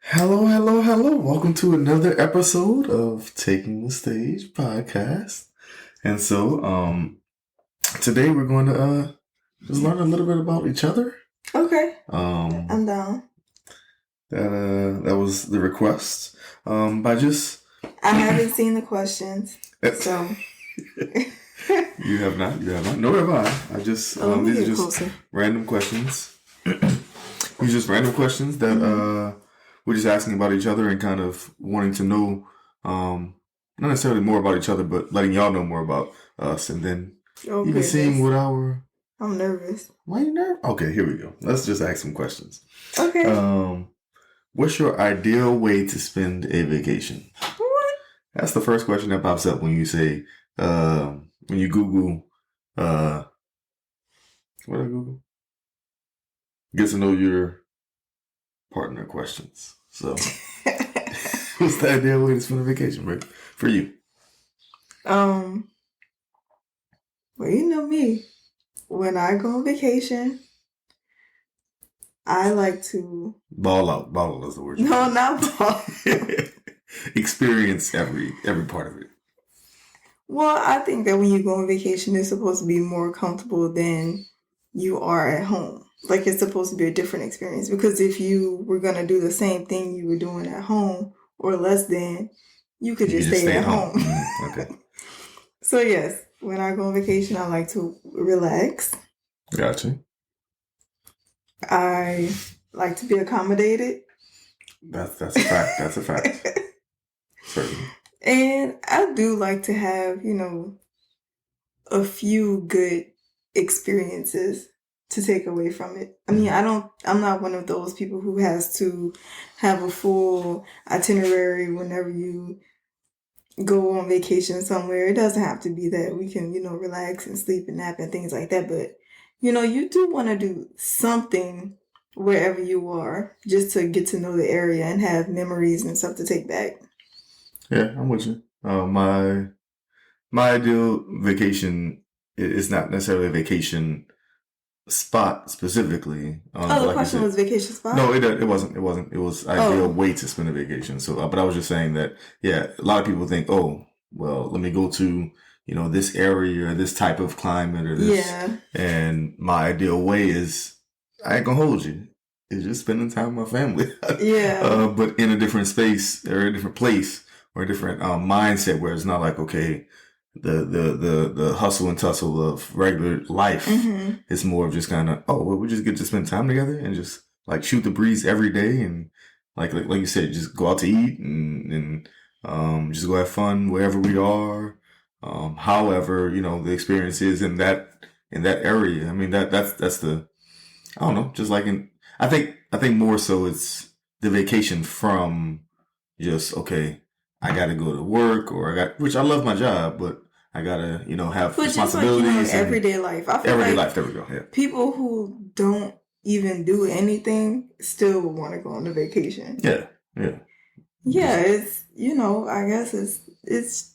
Hello, hello, hello. Welcome to another episode of Taking the Stage podcast. And so, today we're going to just learn a little bit about each other. Okay, Um, I'm down. that was the request. By just I haven't seen the questions, so you have not, nor have I. I just let me these are get just closer. random questions. These are just random questions that we're just asking about each other and kind of wanting to know, not necessarily more about each other, but letting y'all know more about us, and then Oh even seeing goodness, what our. I'm nervous. Why you nervous? Okay, here we go. Let's just ask some questions. Okay. What's your ideal way to spend a vacation? What? That's the first question that pops up when you say, when you Google, what do I Google? Get to know your partner questions. So, what's the ideal way to spend a vacation, right? For you? um, well, you know me. When I go on vacation, I like to Ball out. Ball out is the word. no, not ball. Experience every part of it. Well, I think that when you go on vacation, it's supposed to be more comfortable than you are at home. Like it's supposed to be a different experience because if you were gonna do the same thing you were doing at home or less than, you could You just just stay stay at at home. home. Okay. So yes, when I go on vacation, I like to relax. Gotcha. I like to be accommodated. That's a fact. That's a fact. Certainly. And I do like to have, a few good experiences to take away from it. I mean, I'm not one of those people who has to have a full itinerary whenever you go on vacation somewhere. It doesn't have to be that. We can, relax and sleep and nap and things like that. But, you do want to do something wherever you are just to get to know the area and have memories and stuff to take back. Yeah, I'm with you. My ideal vacation is not necessarily a vacation spot specifically. Oh, the Like you question said, was vacation spot? no, it wasn't. It wasn't. It was ideal Oh. way to spend a vacation. So, but I was just saying that, yeah, a lot of people think, oh, well, let me go to, this area or this type of climate or this. Yeah. And my ideal way is, I ain't gonna hold you. It's just spending time with my family. Yeah. But in a different space or a different place or a different mindset where it's not like, okay, the hustle and tussle of regular life. Mm-hmm. It's more of just kind of, oh, well, we just get to spend time together and just like shoot the breeze every day and like you said, just go out to eat and just go have fun wherever we are. However, the experience is in that area. I mean that's the, I don't know, just like I think more so it's the vacation from just, okay, I gotta go to work or which I love my job, but I gotta, have But just like, responsibilities and everyday life. I feel everyday like life. There we go. Yeah. people who don't even do anything still want to go on a vacation. Yeah. Yeah. Yeah, it's, I guess it's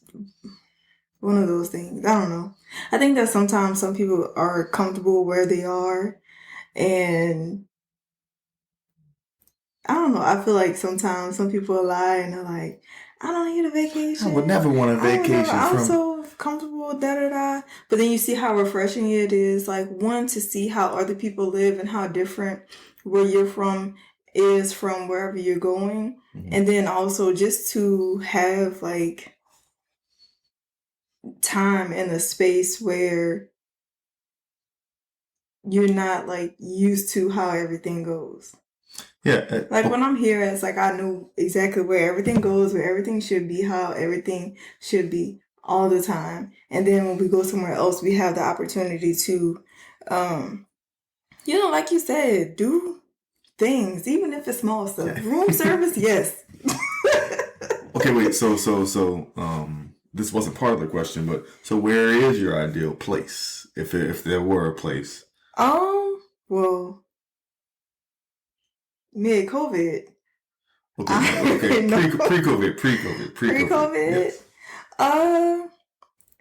one of those things. I don't know. I think that sometimes some people are comfortable where they are and I don't know. I feel like sometimes some people lie and they're like, I don't need a vacation. I would never want a vacation I'm from. so comfortable, da da da. But then you see how refreshing it is. Like, one, to see how other people live and how different where you're from is from wherever you're going. Mhm. And then also just to have like time in a space where you're not like used to how everything goes. Yeah. Like when I'm here, it's like I know exactly where everything goes, where everything should be, how everything should be all the time. And then when we go somewhere else, we have the opportunity to, like you said, do things, even if it's small stuff. Yeah. Room service, yes. Okay, wait. So, this wasn't part of the question, but so where is your ideal place, if there were a place? Well, mid-COVID. Okay. Pre-COVID. Pre-COVID. Yes.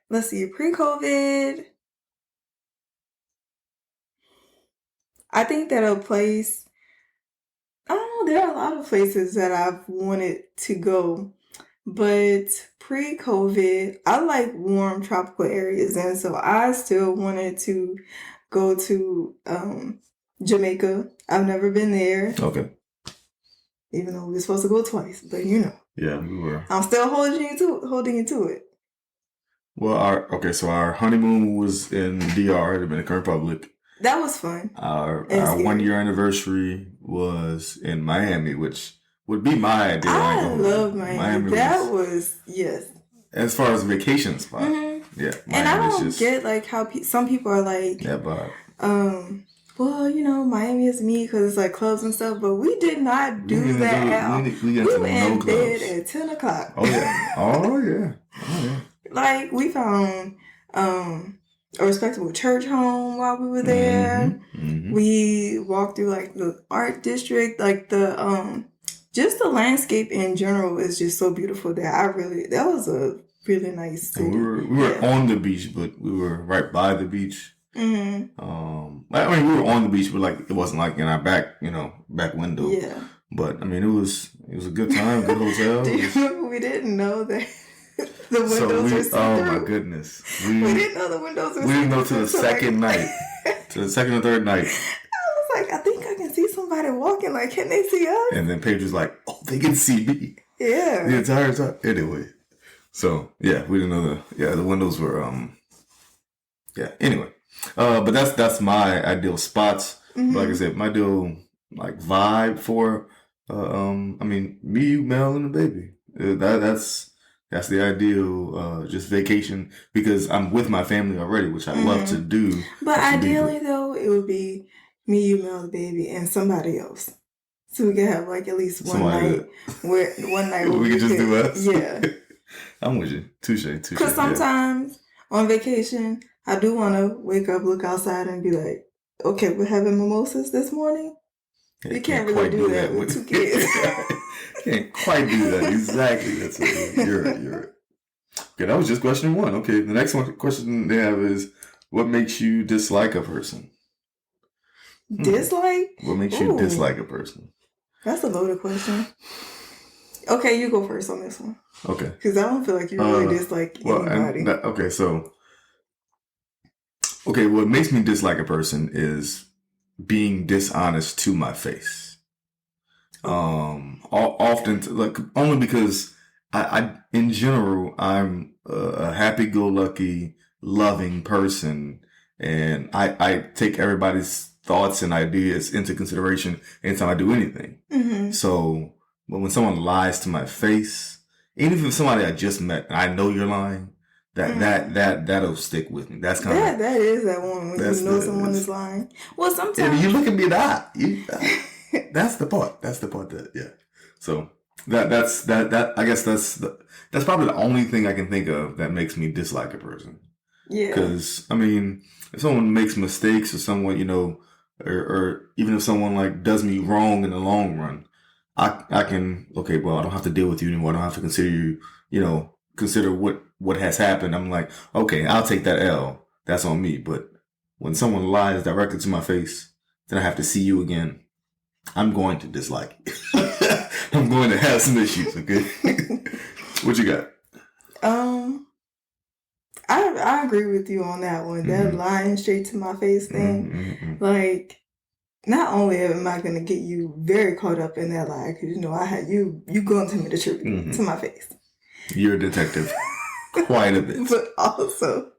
Let's see. Pre-COVID, I think that a place I don't know. There are a lot of places that I've wanted to go, but pre-COVID, I like warm tropical areas, and so I still wanted to go to Jamaica. I've never been there, Okay. even though we were supposed to go twice. But Yeah, we were. I'm still holding you to it. Well, so our honeymoon was in DR, Dominican Republic. That was fun. Our And our scary. 1 year anniversary was in Miami, which would be my ideal. I hold love on. Miami. That was yes. As far as vacation spot, yeah. And I Miami's don't just get like how some people are like, that vibe. well, Miami is me because it's like clubs and stuff, but we did not do that at all. We were in no bed clubs. at 10 o'clock. Oh yeah. Oh yeah. Oh yeah. Like we found a respectable church home while we were there. We walked through like the art district, like the just the landscape in general is just so beautiful that that was a really nice city. And we were on the beach, but we were right by the beach. I mean, we were on the beach, but like it wasn't like in our back window. Yeah. But I mean, it was a good time, good hotel. Do you remember we didn't know that the windows were see-through? Oh my goodness, we didn't know the windows were see-through. We didn't know to the second night, to the second or third night. I was like, I think I can see somebody walking. Like, can they see us? And then Paige was like, oh, they can see me. Yeah. The entire time. Anyway, so yeah, we didn't know the windows were yeah. Anyway, but that's my ideal spots. But like I said, my ideal like vibe for I mean, me, you, Mel, and the baby. That's the ideal just vacation because I'm with my family already, which I love to do. But ideally, though, it would be me, you, Mel, the baby, and somebody else. So we could have like at least one night where we could just do us. Yeah. I'm with you. Touche. Because sometimes on vacation, I do want to wake up, look outside, and be like, okay, we're having mimosas this morning. Yeah, you can't really do that with 2 kids. Can't quite do that. Exactly. That's it. You're right. Okay, that was just question 1. Okay, the next question they have is, what makes you dislike a person? Dislike? What makes you dislike a person? That's a loaded question. Okay, you go first on this one. Okay. Because I don't feel like you really dislike anybody. What makes me dislike a person is being dishonest to my face. Often, like, only because I in general, I'm a happy-go-lucky, loving person, and I take everybody's thoughts and ideas into consideration anytime I do anything. So, but when someone lies to my face, even if it's somebody I just met and I know you're lying, that'll stick with me. That's kind of that is that one when you know someone is lying. Well, sometimes if you look at me in the eye, that's the part. That's the part that So that's I guess that's probably the only thing I can think of that makes me dislike a person. Yeah. Because I mean, if someone makes mistakes or someone or even if someone like does me wrong in the long run, I can well, I don't have to deal with you anymore. I don't have to consider you. Consider what has happened. I'm like, okay, I'll take that L. That's on me. But when someone lies directly to my face, then I have to see you again. I'm going to dislike it. I'm going to have some issues. Okay, what you got? I agree with you on that one. That lying straight to my face thing. Like, not only am I going to get you very caught up in that lie, because I had you going to me the truth to my face. You're a detective, quite a bit. But also,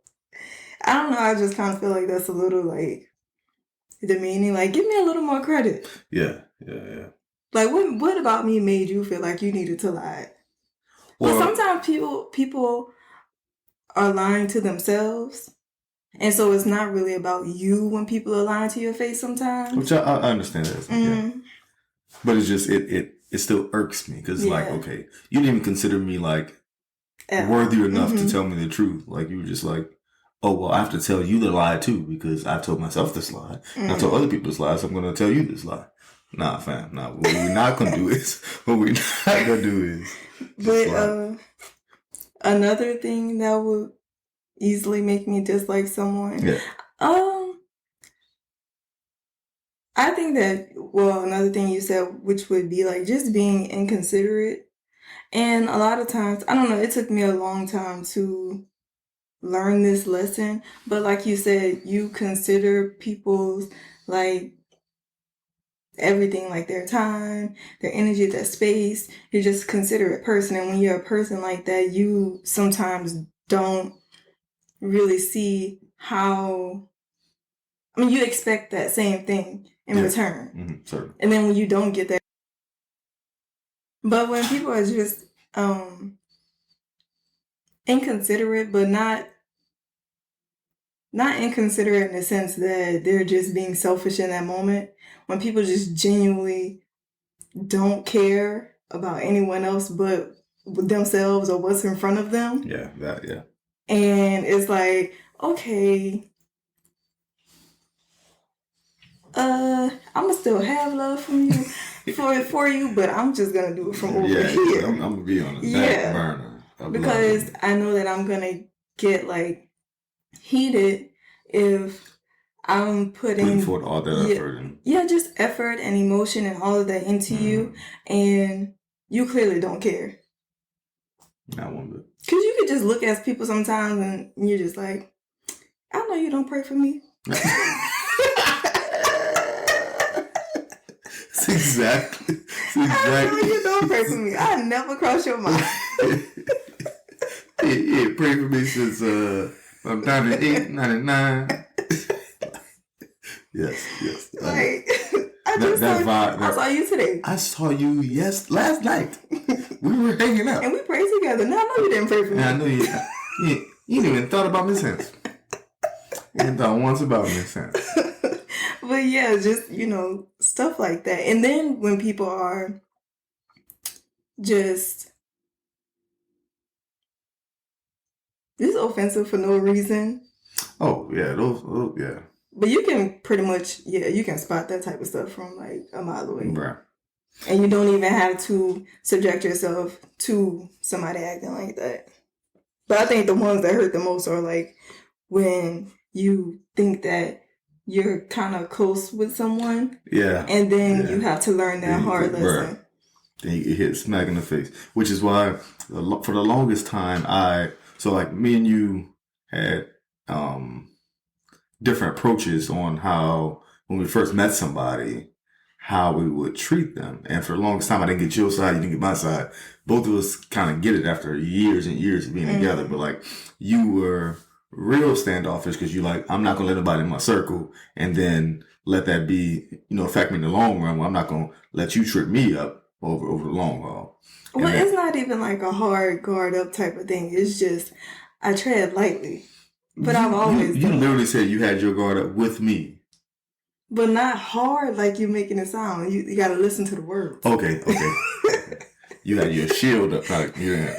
I don't know. I just kind of feel like that's a little like demeaning. Like, give me a little more credit. Yeah. Like, what about me made you feel like you needed to lie? Well, sometimes people are lying to themselves. And so it's not really about you when people are lying to your face sometimes. Which I understand that. Yeah. But it's just, it still irks me. Because, like, okay, you didn't even consider me, like, worthy enough to tell me the truth. Like, you were just like, oh, well, I have to tell you the lie, too. Because I told myself this lie. I told other people this lie, so I'm going to tell you this lie. Nah, fam. Nah, what we're not going to do is... But another thing that would easily make me dislike someone. Yeah. I think that, well, another thing you said, which would be like just being inconsiderate. And a lot of times, I don't know, it took me a long time to learn this lesson. But like you said, you consider people's like everything, like their time, their energy, their space. You're just a considerate person. And when you're a person like that, you sometimes don't really see how, I mean, you expect that same thing in return. Certainly. And then when you don't get that, but when people are just inconsiderate, but not inconsiderate in the sense that they're just being selfish in that moment. When people just genuinely don't care about anyone else but themselves or what's in front of them. Yeah, that, yeah. And it's like, okay, I'ma still have love from you for you, but I'm just gonna do it from over here. I'm gonna be on the back burner. Because I know that I'm gonna get like heated if I'm putting forth all that effort and just effort and emotion and all of that into you, and you clearly don't care. I wonder. Cause you could just look at people sometimes and you're just like, I know you don't pray for me. It's exactly. I know you don't pray for me. I never cross your mind. Yeah, pray for me since 98, 99. Yes. Like, I saw you today. I saw you last night. We were hanging out. And we prayed together. Now I know you didn't pray for me. I know you didn't even thought about me since. You didn't thought once about me since. But yeah, just, stuff like that. And then when people are just offensive for no reason. Oh, yeah. Those yeah. But you can pretty much, you can spot that type of stuff from like a mile away. Right. And you don't even have to subject yourself to somebody acting like that. But I think the ones that hurt the most are like when you think that you're kind of close with someone. Yeah. And then you have to learn that hard lesson. Right. Then you get hit smack in the face. Which is why for the longest time like me and you had different approaches on how when we first met somebody, how we would treat them. And for the longest time I didn't get your side, you didn't get my side. Both of us kind of get it after years and years of being together. But like you were real standoffish because you like, I'm not gonna let nobody in my circle and then let that be, affect me in the long run. Well, I'm not gonna let you trip me up over the long haul. Well, it's not even like a hard guard up type of thing. It's just I tread lightly. But I've always you literally said you had your guard up with me. But not hard like you're making it sound. You got to listen to the words. Okay. You had your shield up. Like, yeah.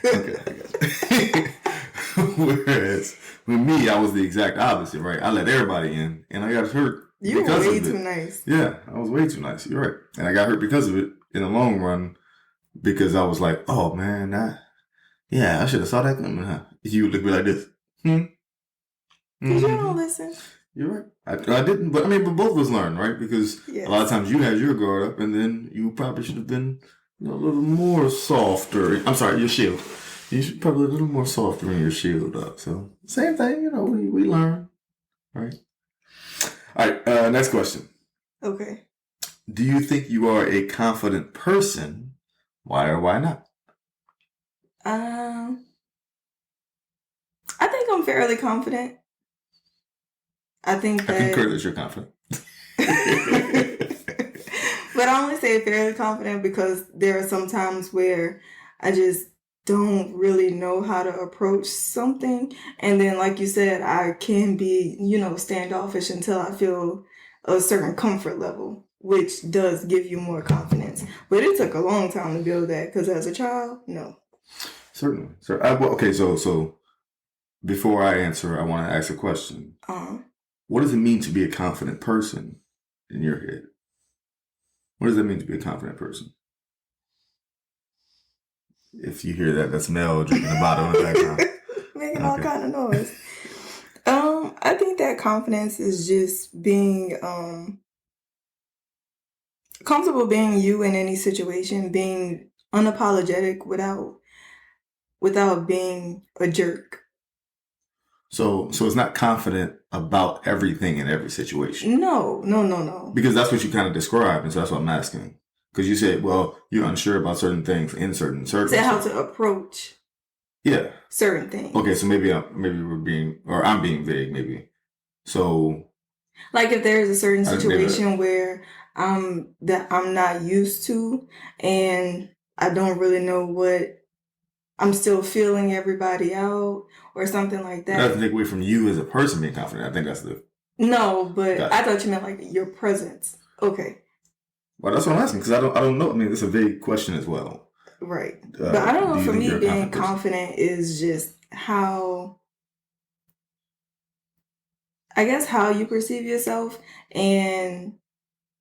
Okay, I got you. Whereas with me, I was the exact opposite, right? I let everybody in, and I got hurt. You were way too nice. Yeah, I was way too nice. You're right. And I got hurt because of it in the long run because I was like, oh, man, I should have saw that coming, huh? You would look at me like this. Because you don't listen. You're right. I didn't, but both of us learned, right? Because a lot of times you had your guard up, and then you probably should have been a little more softer. I'm sorry, your shield. You should probably a little more softer in your shield up. So same thing, we learn, right? All right. Next question. Okay. Do you think you are a confident person? Why or why not? I think I'm fairly confident. I concur that you're confident. But I only say fairly confident because there are some times where I just don't really know how to approach something. And then, like you said, I can be, standoffish until I feel a certain comfort level, which does give you more confidence. But it took a long time to build that because as a child, no. Certainly. So before I answer, I want to ask a question. What does it mean to be a confident person in your head? What does it mean to be a confident person? If you hear that, that's Mel drinking a bottle in the background. Making all kind of noise. I think that confidence is just being comfortable being you in any situation, being unapologetic without being a jerk. So it's not confident about everything in every situation. No. Because that's what you kind of described, and so that's what I'm asking. Because you said, well, you're unsure about certain things in certain Say how circumstances. to approach Yeah. certain things. Okay, so maybe I'm being vague, maybe. So, like if there's a certain situation where that I'm not used to, and I don't really know what I'm still feeling everybody out or something like that. That doesn't take away from you as a person being confident. I think that's the... No, but I thought you meant like your presence. Okay. Well, that's what I'm asking, because I don't know. I mean, it's a vague question as well. Right. But I don't know, for me, being confident is just how, I guess, how you perceive yourself, and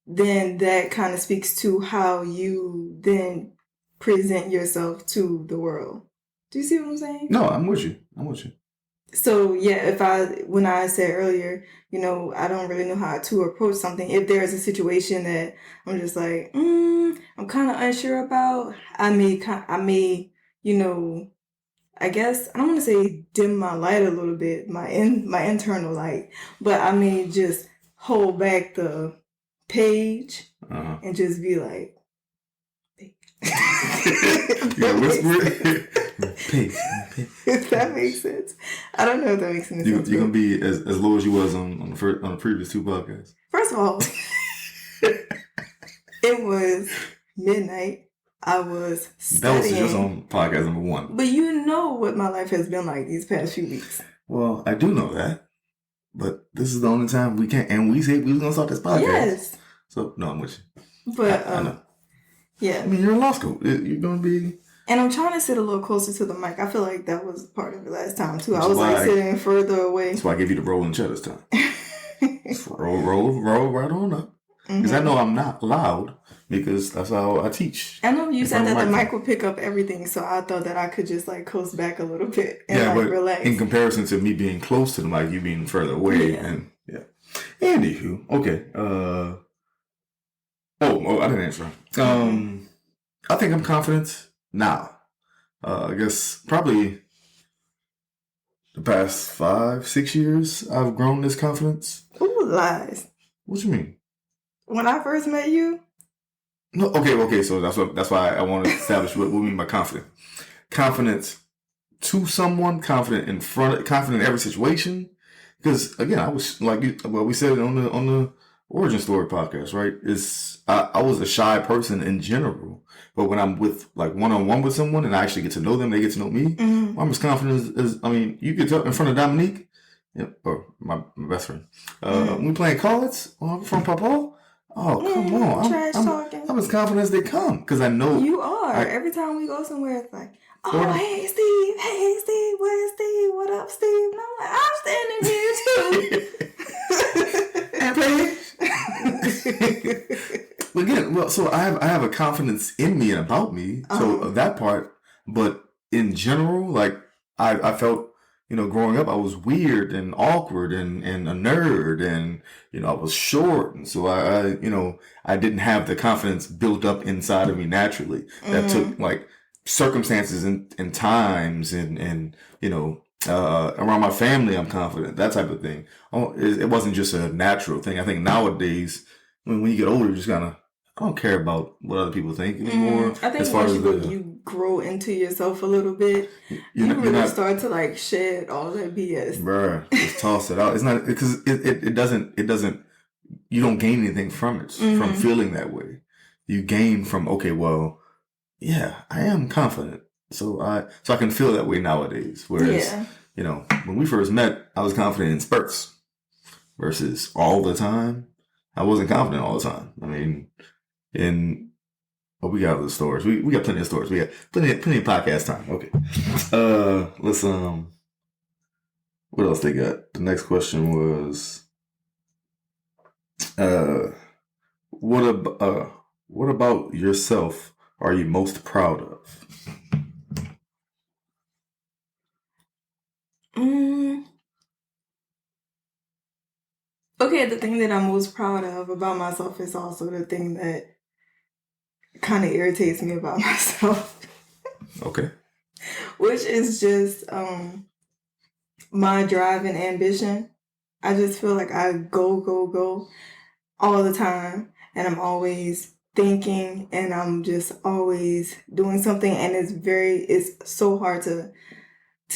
then that kind of speaks to how you then present yourself to the world. Do you see what I'm saying? No, I'm with you. So yeah, when I said earlier, I don't really know how to approach something. If there's a situation that I'm just like, I'm kind of unsure about, I may, I guess I don't want to say dim my light a little bit, my internal light, but I may just hold back the page and just be like, yeah, whisper. Paige. If that makes sense. I don't know if that makes any sense. You're gonna be as low as you was on the previous 2 podcasts. First of all, it was midnight. I was studying. That was just on podcast number 1. But you know what my life has been like these past few weeks. Well, I do know that. But this is the only time we can, and we said we was gonna start this podcast. Yes. So no, I'm with you. But I know. Yeah. I mean, you're in law school. You're gonna be. And I'm trying to sit a little closer to the mic. I feel like that was part of it last time too. I was like sitting further away. That's why I gave you the rolling chair this time. roll right on up. Because I know I'm not loud, because that's how I teach. I know you said that the mic would pick up everything, so I thought that I could just like coast back a little bit and but relax. In comparison to me being close to the mic, you being further away, and Anywho, okay. I didn't answer. I think I'm confident now. I guess probably the past 5-6 years, I've grown this confidence. Ooh, lies. What you mean? When I first met you? No, okay. So that's why I want to establish what we mean by confident. Confidence to someone, confident in every situation. Because again, I was like, we said it on the Origin Story podcast, right? I was a shy person in general, but when I'm with like one-on-one with someone and I actually get to know them, they get to know me. I'm as confident as you could tell in front of Dominique, or my best friend. When we playing cards from Papa. Oh, come on! I'm as confident as they come, because I know you are. Every time we go somewhere, it's like, oh, hey Steve, where's Steve? What up, Steve? And I'm like, I'm standing here too. And again, so I have a confidence in me and about me. So that part, but in general, like I felt, growing up, I was weird and awkward and a nerd, and I was short, and so I didn't have the confidence built up inside of me naturally. That took like circumstances and times and around my family, I'm confident, that type of thing. It wasn't just a natural thing. I think nowadays, when you get older, you just kind of, I don't care about what other people think anymore. I think once you grow into yourself a little bit, you really start to like shed all that BS. Bruh, just toss it out. It's not, because it doesn't, you don't gain anything from it, from feeling that way. You gain from, okay, well, yeah, I am confident. So I can feel that way nowadays. Whereas, when we first met, I was confident in spurts versus all the time. I wasn't confident all the time. I mean, we got other stories. We got plenty of stories. We got plenty of podcast time. Okay. Let's what else they got? The next question was what about yourself are you most proud of? Okay, the thing that I'm most proud of about myself is also the thing that kind of irritates me about myself, Okay. which is just my drive and ambition. I just feel like I go all the time, and I'm always thinking, and I'm just always doing something, and it's so hard to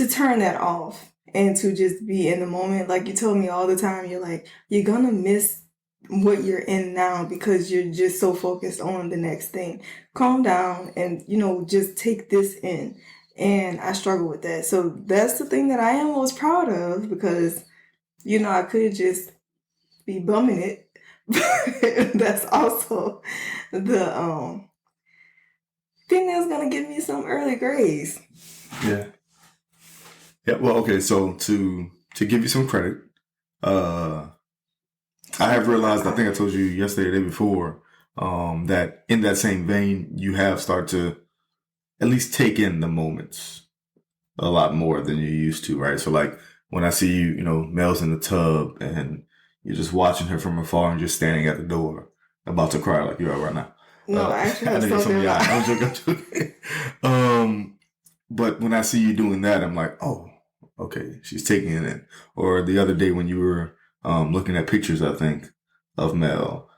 turn that off and to just be in the moment. Like you told me all the time, you're like, you're gonna miss what you're in now because you're just so focused on the next thing. Calm down and, just take this in. And I struggle with that. So that's the thing that I am most proud of because, I could just be bumming it. But that's also the thing that's gonna give me some early grades. Yeah. Yeah. Well, okay. So to give you some credit, I have realized. I think I told you yesterday, or the day before, that in that same vein, you have started to at least take in the moments a lot more than you used to, right? So like when I see you, Mel's in the tub and you're just watching her from afar and just standing at the door, about to cry like you are right now. No, I actually I have know you're something. I'm joking. I'm joking. But when I see you doing that, I'm like, oh, okay, she's taking it in. Or the other day when you were looking at pictures, I think, of Mel,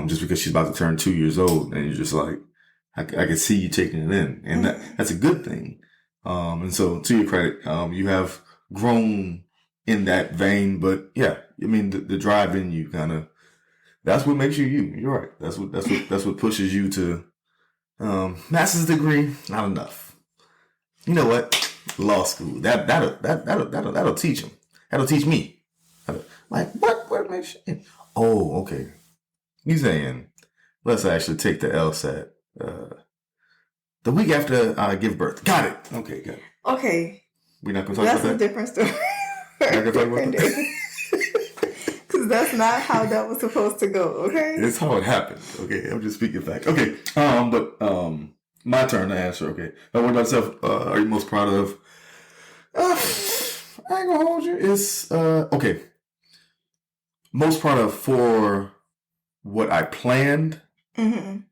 just because she's about to turn 2 years old, and you're just like, I can see you taking it in, and that's a good thing. And so, to your credit, you have grown in that vein. But yeah, I mean, the drive in you kind of that's what makes you you. You're right. That's what pushes you to master's degree. Not enough. You know what? Law school. That'll teach him. That'll teach me. Like what? What makes you? Oh, okay. You saying let's actually take the LSAT the week after I give birth. Got it. Okay, got it. Okay. We're not gonna talk about that. That's a different story. We're not gonna talk about that. Because that's not how that was supposed to go. Okay. It's how it happened. Okay, I'm just speaking facts. Okay. But my turn to answer. Okay. What about yourself? Are you most proud of? I ain't gonna hold you. It's okay. Most proud of for what I planned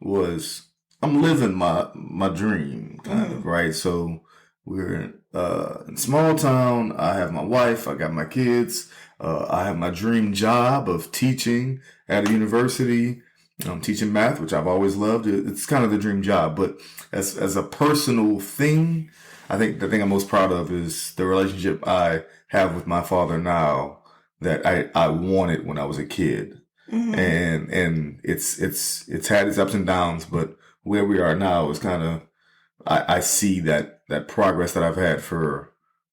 was I'm living my dream kind of right. So we're in small town. I have my wife. I got my kids. I have my dream job of teaching at a university. I'm teaching math, which I've always loved. It's kind of the dream job, but as a personal thing, I think the thing I'm most proud of is the relationship I have with my father now that I wanted when I was a kid. And it's had its ups and downs, but where we are now is kind of I see that progress that I've had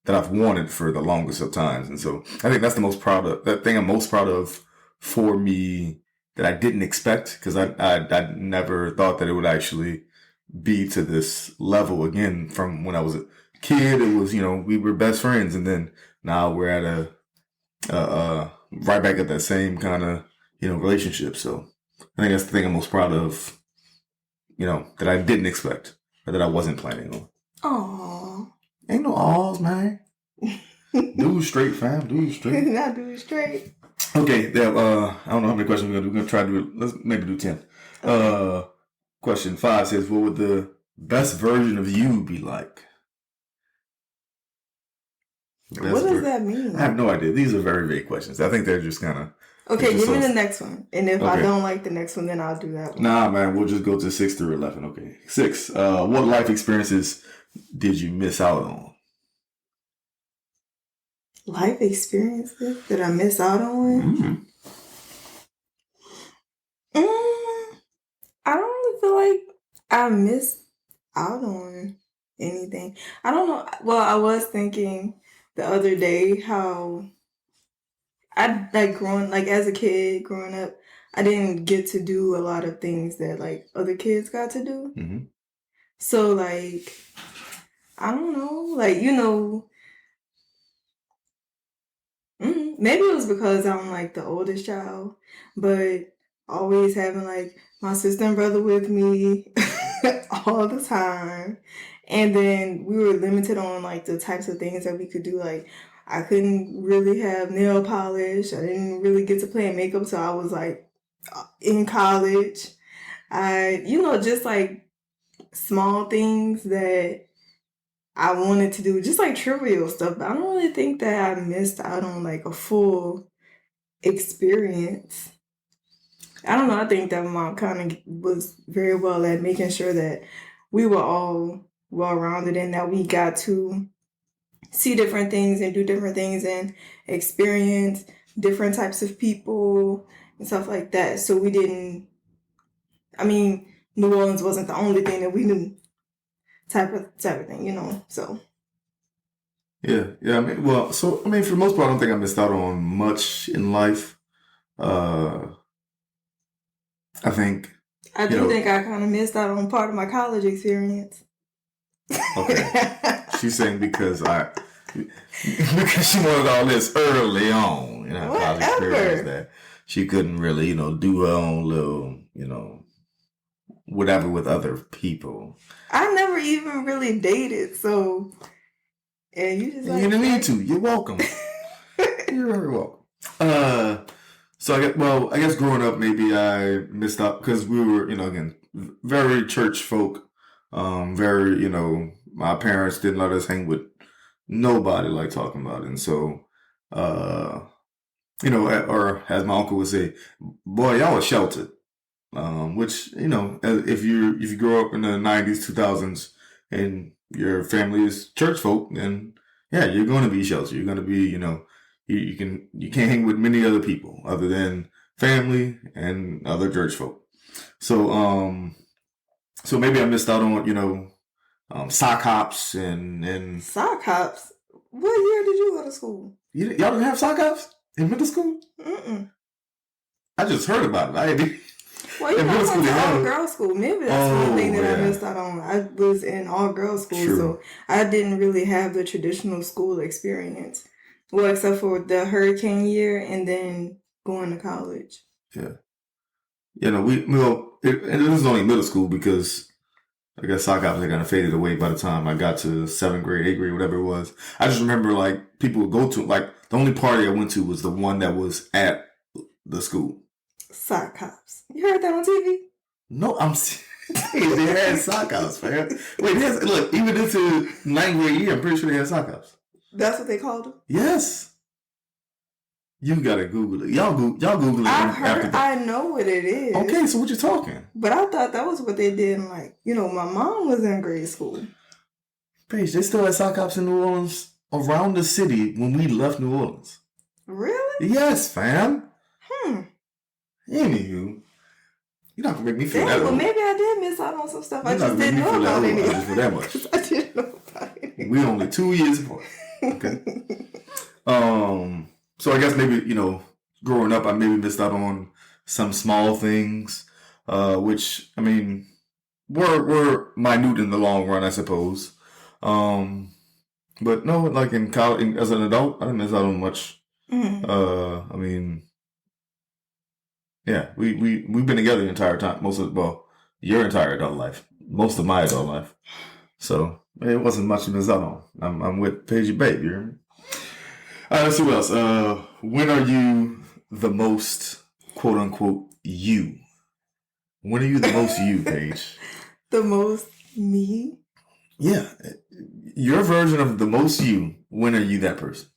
that I've wanted for the longest of times. And so I think that's that thing I'm most proud of for me that I didn't expect because I never thought that it would actually be to this level again from when I was a kid. It was, we were best friends. And then now we're at right back at that same kind of, relationship. So I think that's the thing I'm most proud of, that I didn't expect or that I wasn't planning on. Aww. Ain't no alls, man. Dude straight, fam. Dude straight. Not dude straight. Okay, I don't know how many questions we're gonna do. We're gonna try to do it. Let's maybe do 10. Okay. Question 5 says, what would the best version of you be like? What does that mean? I have no idea. These are very vague questions. I think they're just kind of... Okay, give me the next one. And if I don't like the next one, then I'll do that one. Nah, man, we'll just go to 6 through 11. Okay. 6. What life experiences did you miss out on? Life experiences that I miss out on? I don't really feel like I missed out on anything. I don't know. Well, I was thinking the other day how I as a kid growing up, I didn't get to do a lot of things that like other kids got to do. So like, I don't know, like, maybe it was because I'm like the oldest child, but always having like my sister and brother with me all the time. And then we were limited on like the types of things that we could do. Like I couldn't really have nail polish. I didn't really get to play in makeup till I was like in college. just like small things that I wanted to do, just like trivial stuff. But I don't really think that I missed out on like a full experience. I don't know. I think that my mom kind of was very well at making sure that we were all well rounded and that we got to see different things and do different things and experience different types of people and stuff like that. So we didn't, I mean, New Orleans wasn't the only thing that we knew type of thing, So Yeah, yeah. I mean, well, so I mean, for the most part, I don't think I missed out on much in life. Uh, I think, I you do know, think I kind of missed out on part of my college experience. okay. She's saying because she wanted all this early on in her college experience Whatever. that she couldn't really, do her own little, whatever with other people. I never even really dated, so and you just You like didn't need to. You're welcome. You're very welcome. So I guess growing up, maybe I missed out because we were, again, very church folk. Very, my parents didn't let us hang with nobody like talking about it. And so, or as my uncle would say, boy, y'all was sheltered. Which, if you grow up in the 90s, 2000s and your family is church folk, then yeah, you're going to be sheltered. You're going to be, you can't hang with many other people other than family and other church folk. So maybe I missed out on, sock hops and sock hops. What year did you go to school? y'all didn't have sock hops in middle school? Mm-mm. I just heard about it. I didn't. Well, you In know, I middle school, went they to had all it. girls school. Maybe that's one thing that I Yeah. missed out on. I was in all girls school, True. so I didn't really have the traditional school experience. Well, except for the hurricane year and then going to college. Yeah. And it was only middle school because I guess sock hops had kind of faded away by the time I got to 7th grade, 8th grade, whatever it was. I just remember like people would go to, like the only party I went to was the one that was at the school. Sock hops. You heard that on TV? No, they had sock hops, man. Wait, look, even into 9th grade year, I'm pretty sure they had sock hops. That's what they called them? Yes. You gotta Google it. Y'all Google it I've after heard, that. I know what it is. Okay, so what you talking? But I thought that was what they did in, like, my mom was in grade school. Paige, they still had sock hops in New Orleans around the city when we left New Orleans. Really? Yes, fam. Hmm. Anywho, you're not gonna make me feel that Well, old. maybe I did miss out on some stuff. I You're not just gonna didn't make me know feel that about old. it. I just feel that much. I didn't know about it. We only 2 years apart. Okay. So I guess maybe, growing up, I maybe missed out on some small things, which, I mean, were minute in the long run, I suppose. But no, like in college, as an adult, I didn't miss out on much. Mm-hmm. I mean, yeah, we've been together the entire time, your entire adult life, most of my adult life. So it wasn't much to miss out on. I'm with Paige Babe, you hear me? Let's see what else. When are you the most, quote unquote, you? When are you the most you, Paige? The most me? Yeah. Your version of the most you, when are you that person?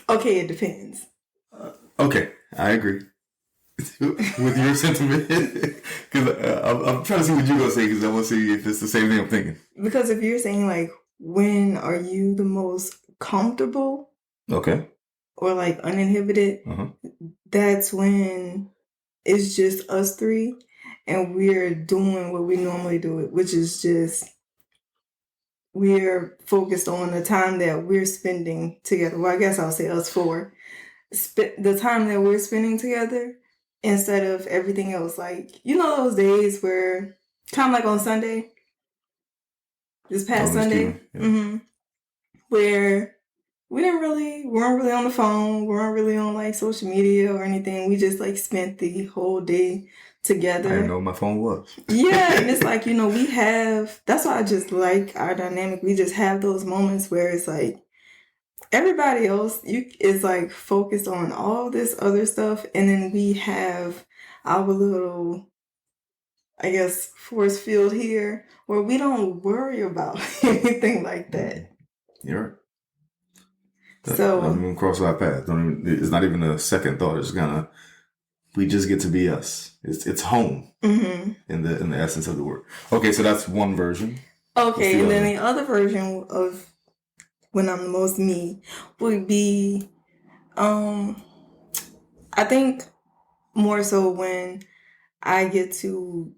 Okay, it depends. Okay, I agree with your sentiment. Because I'm trying to see what you're going to say because I want to see if it's the same thing I'm thinking. Because if you're saying, like, when are you the most comfortable? Okay. Or, like, uninhibited, that's when it's just us three and we're doing what we normally do, which is just we're focused on the time that we're spending together. Well, I guess I'll say us four. The time that we're spending together instead of everything else. Like, those days where, kind of like on Sunday, this past Sunday, where we weren't really on the phone, weren't really on like social media or anything. We just like spent the whole day together. I didn't know what my phone was. Yeah, and it's like, that's why I just like our dynamic. We just have those moments where it's like, everybody else is like focused on all this other stuff, and then we have our little, I guess, force field here where we don't worry about anything like that. You're right. Don't So, even cross our path. It's not even a second thought. It's kind of, we just get to be us. It's home in the essence of the word. Okay, so that's one version. Okay, and then the other version of when I'm the most me would be, I think more so when I get to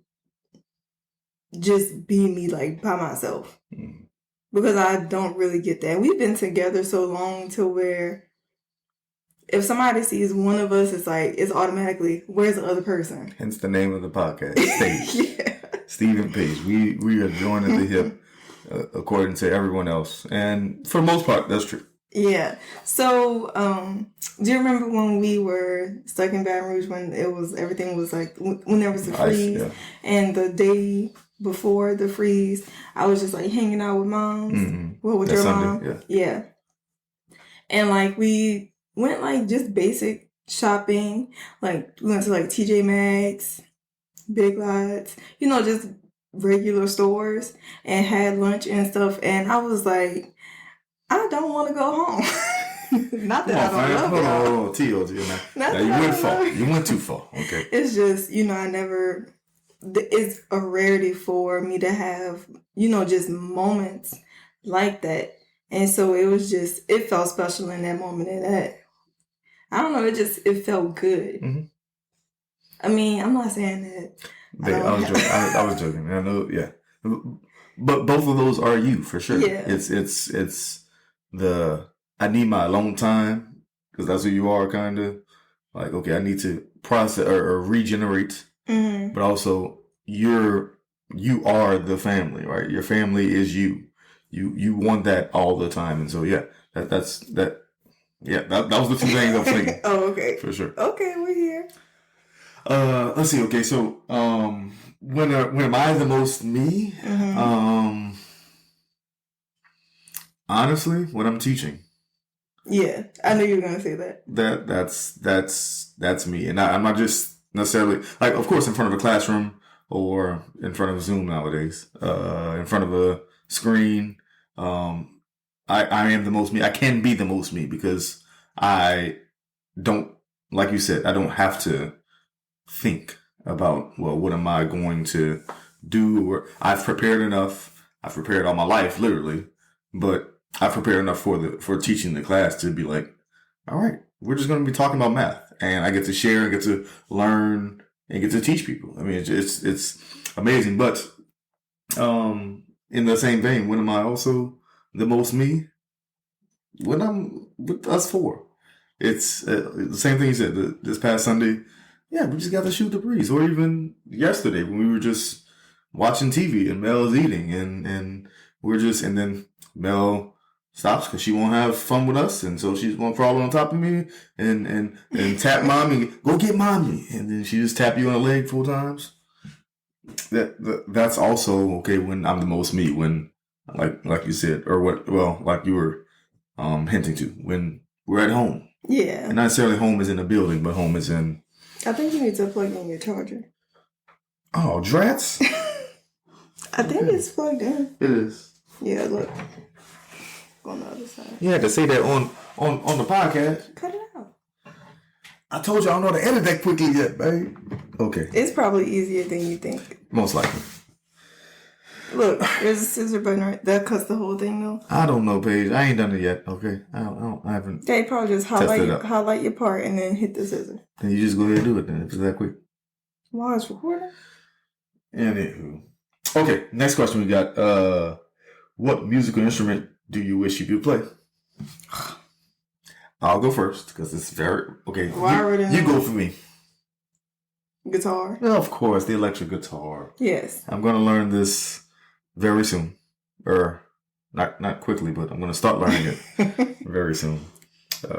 just be me, like by myself, because I don't really get that. We've been together so long to where if somebody sees one of us, it's like it's automatically, where's the other person? Hence the name of the podcast, Staige. Yeah. Steve and Paige. We are joined at the hip, according to everyone else, and for the most part, that's true. Yeah. So, do you remember when we were stuck in Baton Rouge when everything was like when there was a freeze, and the day before the freeze, I was just like hanging out with moms. Well, with your mom, yeah. And like we went like just basic shopping, like we went to like TJ Maxx, Big Lots, just regular stores, and had lunch and stuff. And I was like, I don't want to go home. Not that I don't love y'all. Hold on, T.O. man. Now you went far. You went too far. Okay. It's just, I never, it's a rarity for me to have, just moments like that. And so it felt special in that moment, and that, I don't know, it felt good. I mean, I'm not saying that. I was joking. I know, yeah. But both of those are you, for sure. Yeah. It's I need my alone time, because that's who you are, kind of. Like, okay, I need to process or regenerate. But also, you are the family, right? Your family is you. You want that all the time. And so, yeah, that was the two things I was thinking. Oh, okay. For sure. Okay, we're here. Let's see. Okay, so when am I the most me? Honestly, when I'm teaching. Yeah, I knew you were gonna say that. That's me, and I'm not just necessarily like, of course, in front of a classroom or in front of Zoom nowadays, in front of a screen. I am the most me. I can be the most me because I don't, like you said, I don't have to think about, well, what am I going to do? Or I've prepared enough. I've prepared all my life, literally, but I've prepared enough for teaching the class to be like, all right, we're just going to be talking about math, and I get to share and get to learn and get to teach people. I mean, it's amazing. But in the same vein, when am I also the most me? When I'm with us four. It's the same thing you said. This past Sunday, yeah, we just got to shoot the breeze. Or even yesterday when we were just watching TV and Mel is eating, and we're just, and then Mel stops because she won't have fun with us, and so she's gonna crawl on top of me and tap mommy, go get mommy, and then she just tap you on the leg 4 times. That's also okay when I'm the most me, when like you said, or what, well, like you were hinting to, when we're at home. Yeah. And not necessarily home is in a building, but home is in, I think you need to plug in your charger. Oh, drats. I think it's plugged in. It is. Yeah, look. On the other side. You had to say that on the podcast. Cut it out. I told you I don't know how to edit that quickly yet, babe. Okay. It's probably easier than you think. Most likely. Look, there's a scissor button right that cuts the whole thing though. I don't know, Paige. I ain't done it yet. Okay, I haven't. They probably just highlight your part and then hit the scissor. Then you just go ahead and do it. Then if it's that quick. While it's recording. Anywho. Okay, next question we got. What musical instrument do you wish you could play? I'll go first because it's very okay. You go for me. Guitar. Well, of course, the electric guitar. Yes. I'm gonna learn this very soon, or not quickly, but I'm gonna start learning it very soon,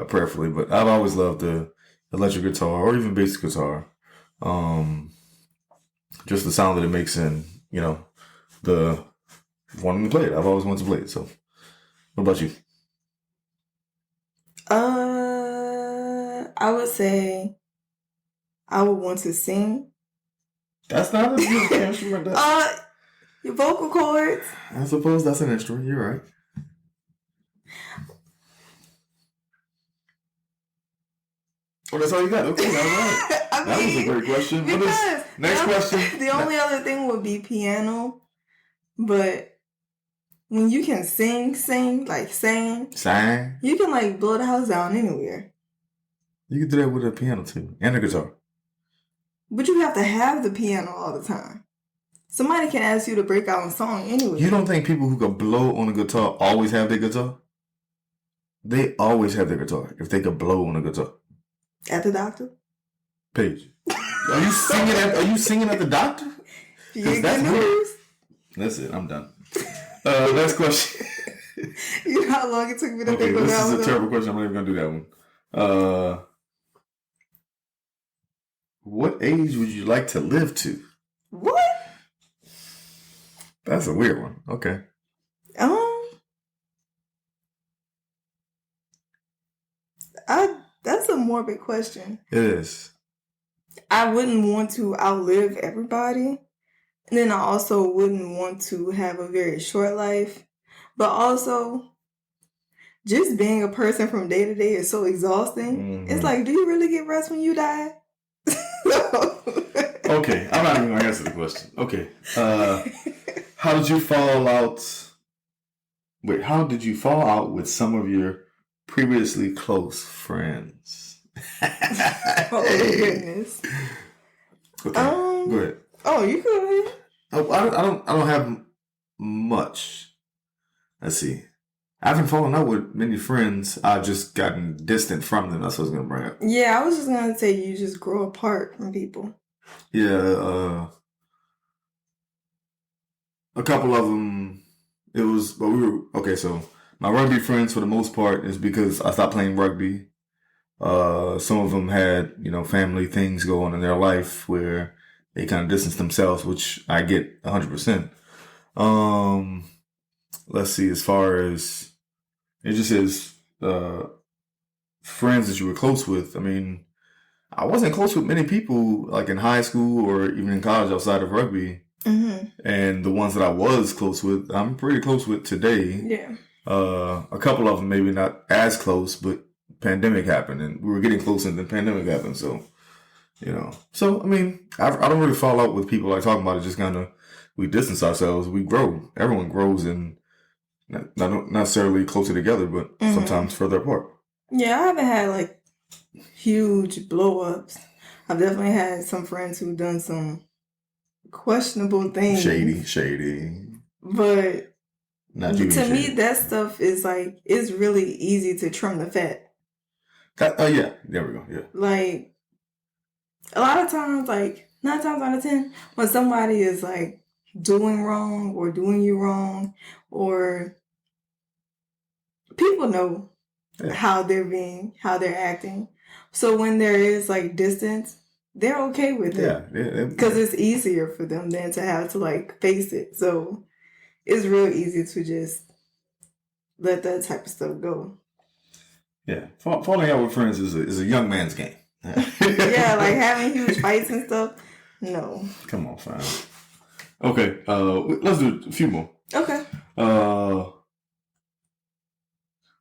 prayerfully. But I've always loved the electric guitar or even bass guitar. Just the sound that it makes, and the wanting to play it. I've always wanted to play it. So, what about you? I would say I would want to sing. That's not a musical instrument. Your vocal cords. I suppose that's an instrument. You're right. Oh, that's all you got. Okay, all right. I mean, that was a great question. Because Next question. The only other thing would be piano, but when you can sing, you can like blow the house down anywhere. You can do that with a piano too and a guitar. But you have to have the piano all the time. Somebody can ask you to break out a song anyway. You don't think people who could blow on a guitar always have their guitar? They always have their guitar if they could blow on a guitar. At the doctor? Paige, are you singing at the doctor? You that's news. That's it. I'm done. Next question. You know how long it took me to think of that one? This is a terrible question. I'm not even gonna do that one. What age would you like to live to? What? That's a weird one. Okay. That's a morbid question. It is. I wouldn't want to outlive everybody. And then I also wouldn't want to have a very short life. But also, just being a person from day to day is so exhausting. Mm-hmm. It's like, do you really get rest when you die? Okay, I'm not even going to answer the question. Okay. How did you fall out? Wait, how did you fall out with some of your previously close friends? Oh, goodness. Okay, go ahead. Oh, you could. I don't have much. Let's see. I haven't fallen out with many friends. I've just gotten distant from them. That's what I was going to bring up. Yeah, I was just going to say you just grow apart from people. Yeah, a couple of them, so my rugby friends for the most part is because I stopped playing rugby. Some of them had, family things going in their life where they kind of distanced themselves, which I get 100%. Let's see, as far as it just says, friends that you were close with. I mean, I wasn't close with many people like in high school or even in college outside of rugby. Mm-hmm. And the ones that I was close with, I'm pretty close with today. Yeah. A couple of them maybe not as close, but pandemic happened and we were getting closer and the pandemic happened. So, I mean, I don't really fall out with people like talking about it. Just kind of, we distance ourselves. We grow. Everyone grows and not necessarily closer together, but sometimes further apart. Yeah, I haven't had like huge blow-ups. I've definitely had some friends who've done some questionable things. Shady. But to me, that stuff is like, it's really easy to trim the fat. Yeah, there we go. Yeah. Like, a lot of times, like 9 times out of 10, when somebody is like doing wrong or doing you wrong, or people know how they're acting. So when there is like distance, they're okay with it. Yeah. Because it's easier for them than to have to like face it. So it's real easy to just let that type of stuff go. Yeah. Falling out with friends is a young man's game. Yeah, like having huge fights and stuff. No. Come on, fam. Okay. Let's do a few more. Okay.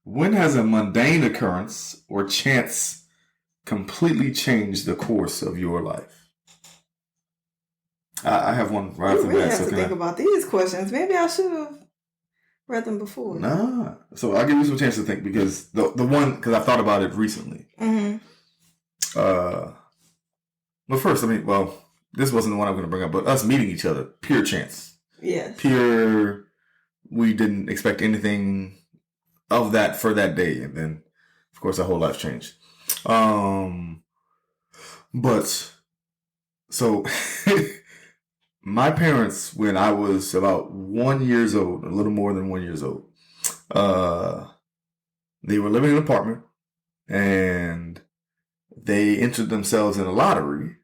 When has a mundane occurrence or chance completely changed the course of your life? I have one right off the bat. You really have to think about these questions. Maybe I should have read them before. Nah. So I'll give you some chance to think because the one, because I've thought about it recently. Mm-hmm. But first, this wasn't the one I'm going to bring up, but us meeting each other, pure chance. Yes. Pure, we didn't expect anything of that for that day. And then, of course, our whole life changed. But, so, my parents, when I was about 1 year old, a little more than 1 year old, they were living in an apartment and they entered themselves in a lottery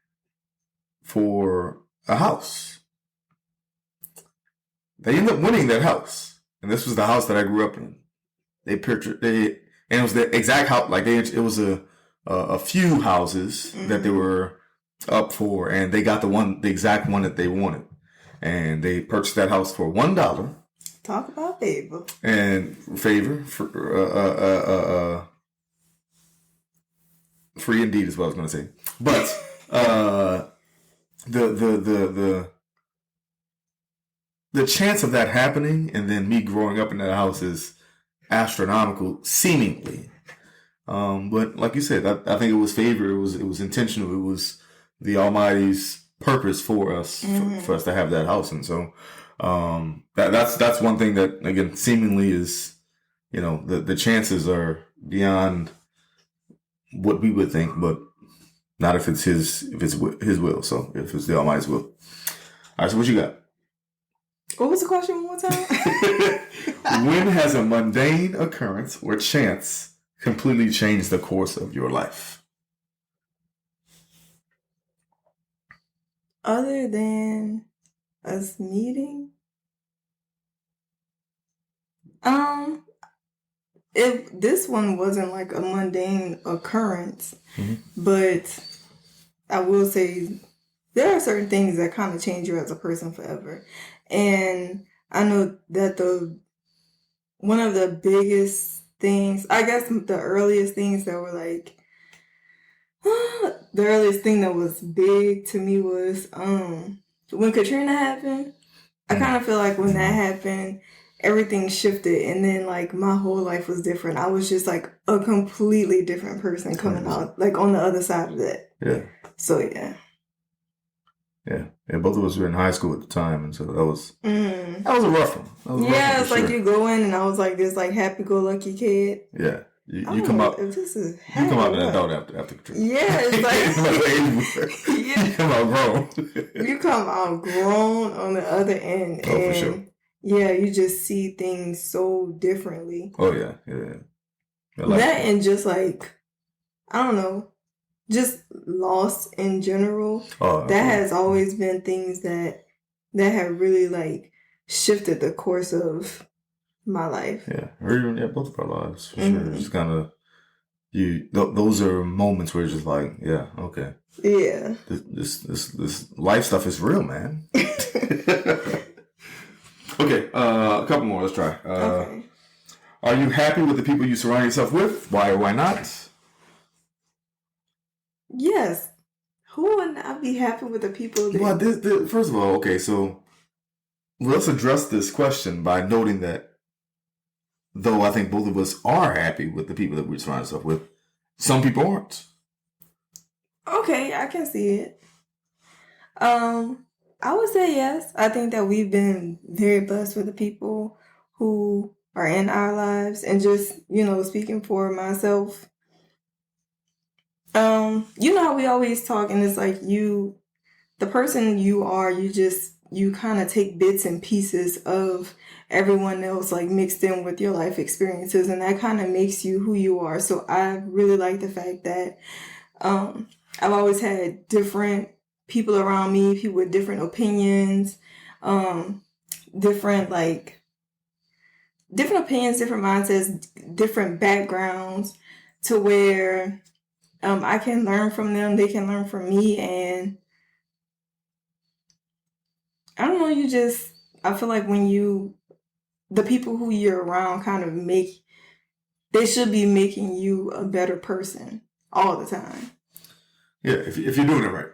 for a house. They ended up winning that house. And this was the house that I grew up in. And it was the exact house, it was a a few houses that they were up for, and they got the exact one that they wanted, and they purchased that house for $1. Talk about favor. And favor for free indeed is what I was going to say, but the chance of that happening and then me growing up in that house is astronomical, seemingly. But like you said, I think it was favor. It was intentional. It was the Almighty's purpose for us, for us to have that house. And so, that's one thing that, again, seemingly is, the chances are beyond what we would think, but not if it's his will. So if it's the Almighty's will. All right. So what you got? What was the question one more time? When has a mundane occurrence or chance completely changed the course of your life? Other than us meeting? If this one wasn't like a mundane occurrence, but I will say there are certain things that kind of change you as a person forever. And I know that one of the biggest things, I guess the earliest things that were like, the earliest thing that was big to me was when Katrina happened. I kind of feel like when that happened, everything shifted, and then like my whole life was different. I was just like a completely different person coming out, like on the other side of that. Yeah. So yeah. Yeah. Both of us were in high school at the time, and so that was a rough one. It's like you go in, and I was like this like happy-go-lucky kid. Yeah. You come out. If this is you come out an adult after Katrina. Yeah, it's like you come out grown. You come out grown on the other end, and for sure. Yeah, you just see things so differently. Oh yeah. That and just like I don't know, just loss in general. Oh, that has always been things that have really like shifted the course of my life. Yeah, or even both of our lives for sure. Just kind of those are moments where it's just like, yeah, okay, yeah, this life stuff is real, man. Okay, a couple more. Let's try. Okay. Are you happy with the people you surround yourself with? Why or why not? Yes. Who would not be happy with the people that... Well, first of all, okay, so let's address this question by noting that though I think both of us are happy with the people that we surround ourselves with, some people aren't. Okay, I can see it. I would say yes. I think that we've been very blessed with the people who are in our lives, and just, speaking for myself, you know how we always talk, and it's like the person you are, you kind of take bits and pieces of everyone else, like mixed in with your life experiences, and that kind of makes you who you are. So I really like the fact that I've always had different people around me, people with different opinions, different opinions, different mindsets, different backgrounds, to where I can learn from them, they can learn from me, and I don't know, I feel like when the people who you're around kind of they should be making you a better person all the time. Yeah, if you're doing it right.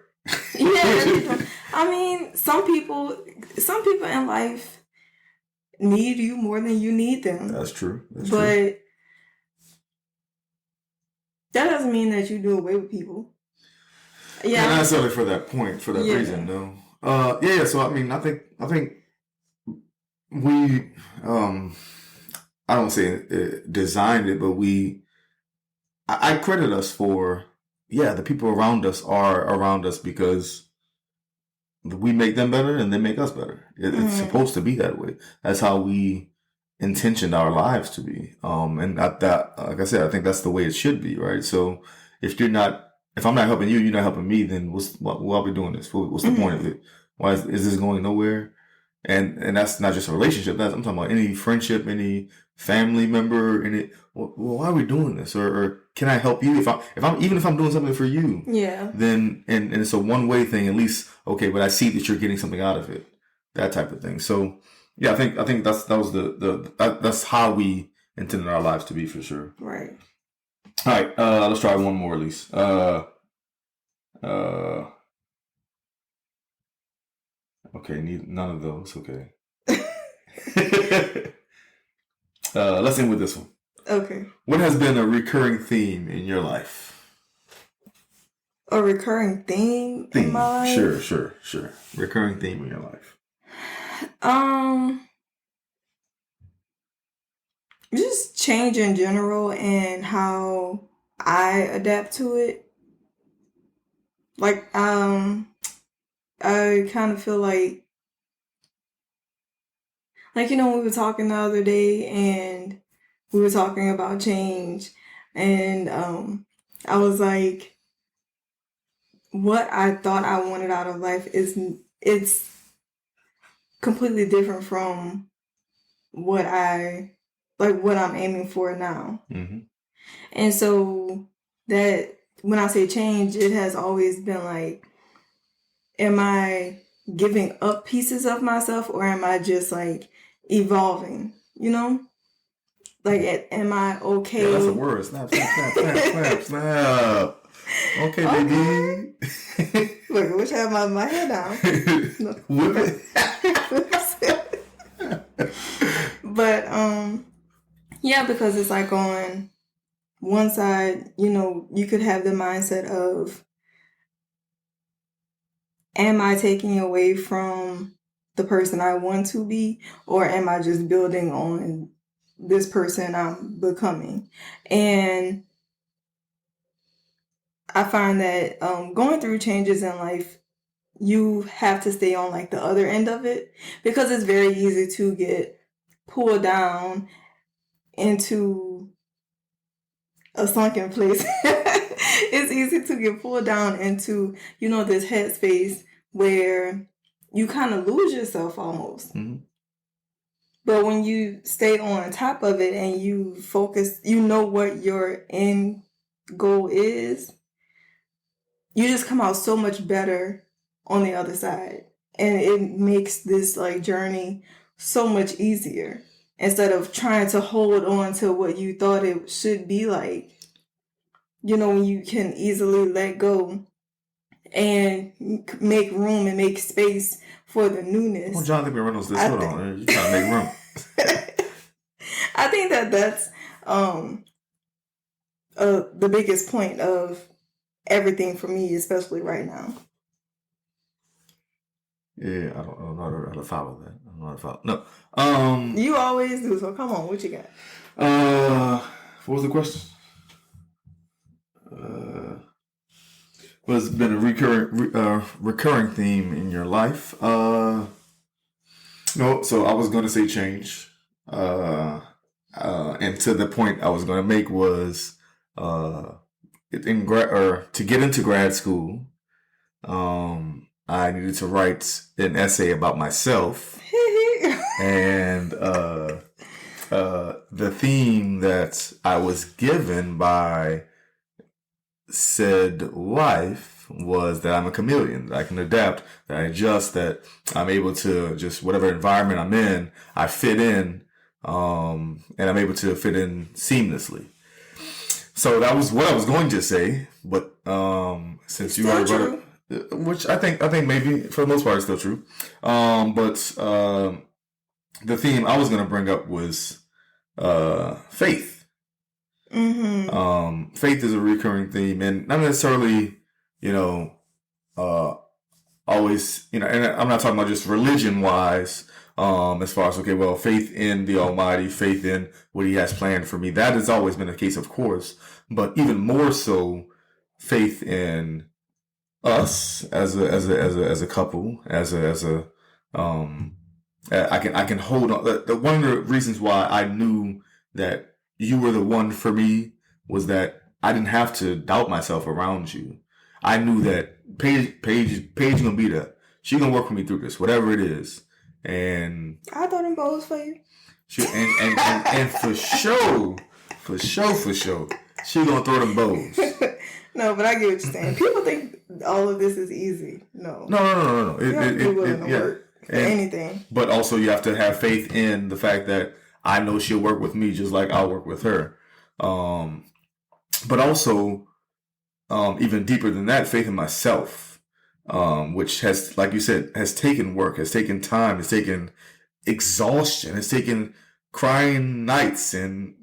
Yeah, I mean, some people in life need you more than you need them. That's true. But that doesn't mean that you do away with people. Yeah, not necessarily for that point, for that reason, no. Yeah. So I mean, I think we, I don't say designed it, but I credit us for, the people around us are around us because we make them better and they make us better. It's supposed to be that way. That's how we intentioned our lives to be. And that, like I said, I think that's the way it should be, right? So if I'm not helping you, you're not helping me, then why are we doing this? What's the point of it? Why is this going nowhere? And that's not just a relationship. I'm talking about any friendship, any family member, well, why are we doing this? Or can I help you if I'm doing something for you? Yeah. Then and it's a one way thing at least. Okay, but I see that you're getting something out of it. That type of thing. So yeah, I think that's how we intended our lives to be for sure. Right. All right, let's try one more at least. Okay, none of those. Okay. Let's end with this one. Okay. What has been a recurring theme in your life? A recurring theme in my life? Sure. Recurring theme in your life. Just change in general and how I adapt to it. Like, I kind of feel like, we were talking the other day and we were talking about change, and I was like, what I thought I wanted out of life it's completely different from what I'm aiming for now. Mm-hmm. And so that when I say change, it has always been like, am I giving up pieces of myself or am I just like evolving, Like, am I okay? Yeah, that's a word. Snap. Okay, baby. Look, I wish I had my head down. Whip it. But, yeah, because it's like on one side, you could have the mindset of, am I taking away from the person I want to be, or am I just building on this person I'm becoming? And I find that going through changes in life, you have to stay on like the other end of it, because it's very easy to get pulled down into a sunken place. It's easy to get pulled down into, this headspace where you kind of lose yourself almost. Mm-hmm. But when you stay on top of it and you focus, what your end goal is, you just come out so much better on the other side. And it makes this like journey so much easier instead of trying to hold on to what you thought it should be like. When you can easily let go and make room and make space for the newness. Well, Jonathan Reynolds, this hold on. You're trying to make room. I think that's the biggest point of everything for me, especially right now. Yeah, I don't know how to follow that. I don't know how to follow. No. You always do, so come on, what you got? What was the question? What's been a recurring theme in your life? No, so I was gonna say change. And to the point I was gonna make was to get into grad school, I needed to write an essay about myself. And the theme that I was given by said life was that I'm a chameleon, that I can adapt, that I adjust, that I'm able to just whatever environment I'm in, I fit in, and I'm able to fit in seamlessly. So that was what I was going to say, but since you already brought it, which I think maybe for the most part it's still true, but the theme I was going to bring up was faith. Mm-hmm. Faith is a recurring theme, and not necessarily, always, and I'm not talking about just religion wise, as far as, faith in the Almighty, faith in what He has planned for me. That has always been the case, of course, but even more so, faith in us as a couple, I can hold on. One of the reasons why I knew that you were the one for me was that I didn't have to doubt myself around you. I knew that Paige gonna be there. She gonna work with me through this, whatever it is. And I thought them both for you. And for sure, For sure. She gonna throw them bows. No, but I get what you're saying. People think all of this is easy. No. No. You have to be willing to work for anything. But also you have to have faith in the fact that I know she'll work with me just like I'll work with her. But also, even deeper than that, faith in myself, which has, like you said, has taken work, has taken time, has taken exhaustion, has taken crying nights and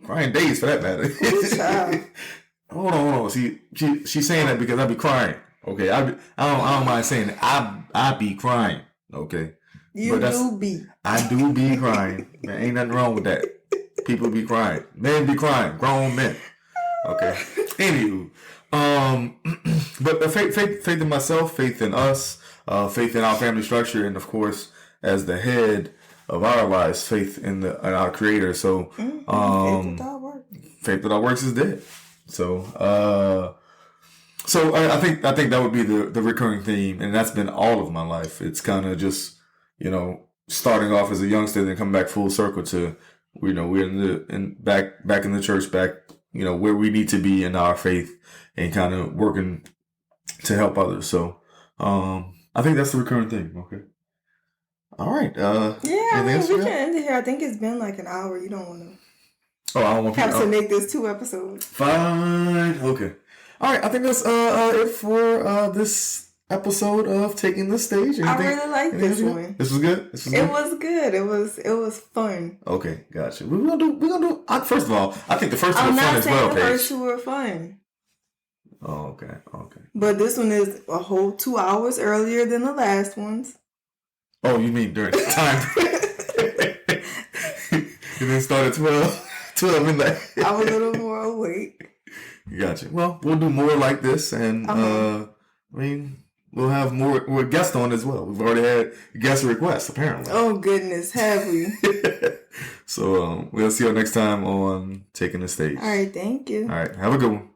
crying days for that matter. Hold on. See, she's saying that because I be crying. Okay, I don't mind saying it. I be crying. Okay, you do be. I do be crying. There ain't nothing wrong with that. People be crying. Men be crying. Grown men. Okay. Anywho, but faith in myself, faith in us, faith in our family structure, and of course, as the head of our lives, faith in our Creator. So, faith without works is dead. So I think that would be the recurring theme, and that's been all of my life. It's kind of just, starting off as a youngster, then come back full circle to, we're back in the church, back, where we need to be in our faith and kind of working to help others. So, I think that's the recurring theme. Okay. All right. We can end it here. I think it's been like an hour. You don't want to. Oh, I don't want to make this 2 episodes. Fine. Okay. All right. I think that's it for this episode of Taking the Stage. I really like this one. This was good. It was good. It was fun. Okay, gotcha. We're gonna do. First of all, I think the first two were fun as well. I'm not saying the first 2 were fun. Oh, okay. But this one is a whole 2 hours earlier than the last ones. Oh, you mean during the time? You didn't start at 12 midnight. I was a little more awake. Gotcha. Well, we'll do more like this, and we'll have more guests on as well. We've already had guest requests, apparently. Oh goodness, have we? So we'll see you next time on Taking the Stage. All right, thank you. All right, have a good one.